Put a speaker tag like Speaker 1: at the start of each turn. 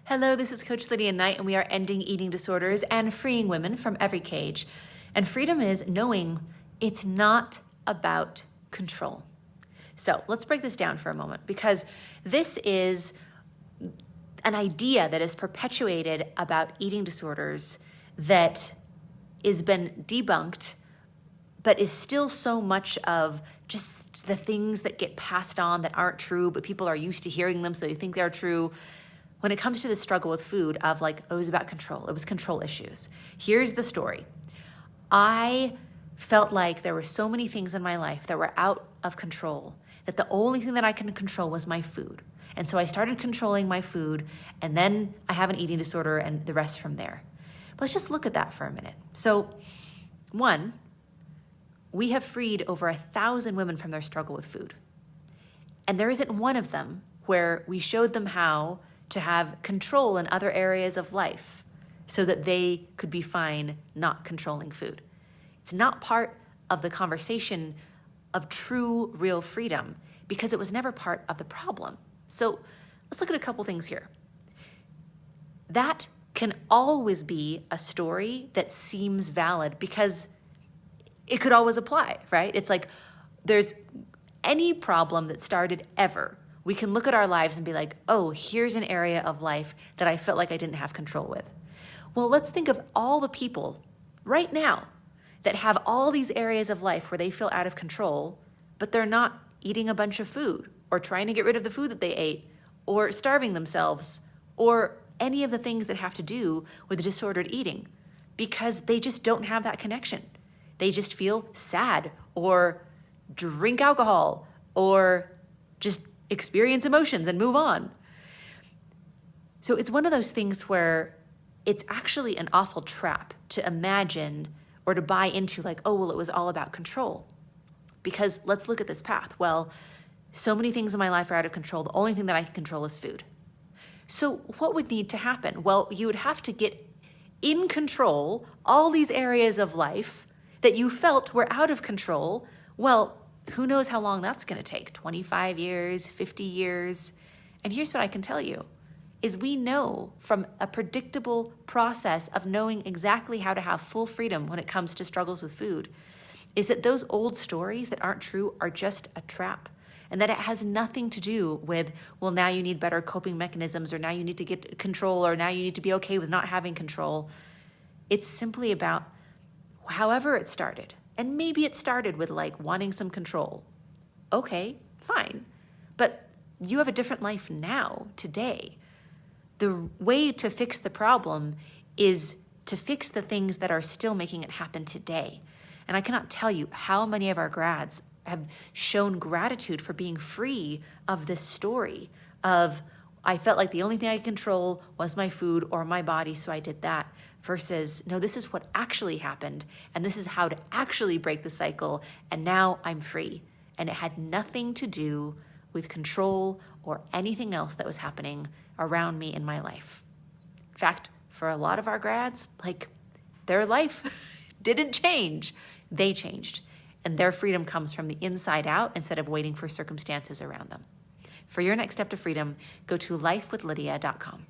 Speaker 1: Hello, this is Coach Lydia Knight, and we are ending eating disorders and freeing women from every cage. And freedom is knowing it's not about control. So let's break this down for a moment, because this is an idea that is perpetuated about eating disorders that has been debunked, but is still so much of just the things that get passed on that aren't true, but people are used to hearing them, so they think they're true. When it comes to the struggle with food of like, oh, it was about control. It was control issues. Here's the story. I felt like there were so many things in my life that were out of control that the only thing that I can control was my food. And so I started controlling my food, and then I have an eating disorder and the rest from there. But let's just look at that for a minute. So, one, we have freed over 1,000 women from their struggle with food. And there isn't one of them where we showed them how to have control in other areas of life so that they could be fine not controlling food. It's not part of the conversation of true, real freedom because it was never part of the problem. So let's look at a couple things here. That can always be a story that seems valid because it could always apply, right? It's like there's any problem that started ever. We can look at our lives and be like, oh, here's an area of life that I felt like I didn't have control with. Well, let's think of all the people right now that have all these areas of life where they feel out of control, but they're not eating a bunch of food or trying to get rid of the food that they ate or starving themselves or any of the things that have to do with disordered eating because they just don't have that connection. They just feel sad or drink alcohol or just experience emotions and move on. So it's one of those things where it's actually an awful trap to imagine or to buy into like, oh, well, it was all about control. Because let's look at this path. Well, so many things in my life are out of control. The only thing that I can control is food. So what would need to happen? Well, you would have to get in control all these areas of life that you felt were out of control. Well, who knows how long that's going to take? 25 years, 50 years. And here's what I can tell you, is we know from a predictable process of knowing exactly how to have full freedom when it comes to struggles with food, is that those old stories that aren't true are just a trap. And that it has nothing to do with, well, now you need better coping mechanisms, or now you need to get control, or now you need to be okay with not having control. It's simply about however it started. And maybe it started with like wanting some control. Okay, fine. But you have a different life now, today. The way to fix the problem is to fix the things that are still making it happen today. And I cannot tell you how many of our grads have shown gratitude for being free of this story of, I felt like the only thing I could control was my food or my body, so I did that, versus, no, this is what actually happened, and this is how to actually break the cycle, and now I'm free. And it had nothing to do with control or anything else that was happening around me in my life. In fact, for a lot of our grads, like, their life didn't change. They changed. And their freedom comes from the inside out instead of waiting for circumstances around them. For your next step to freedom, go to lifewithlydia.com.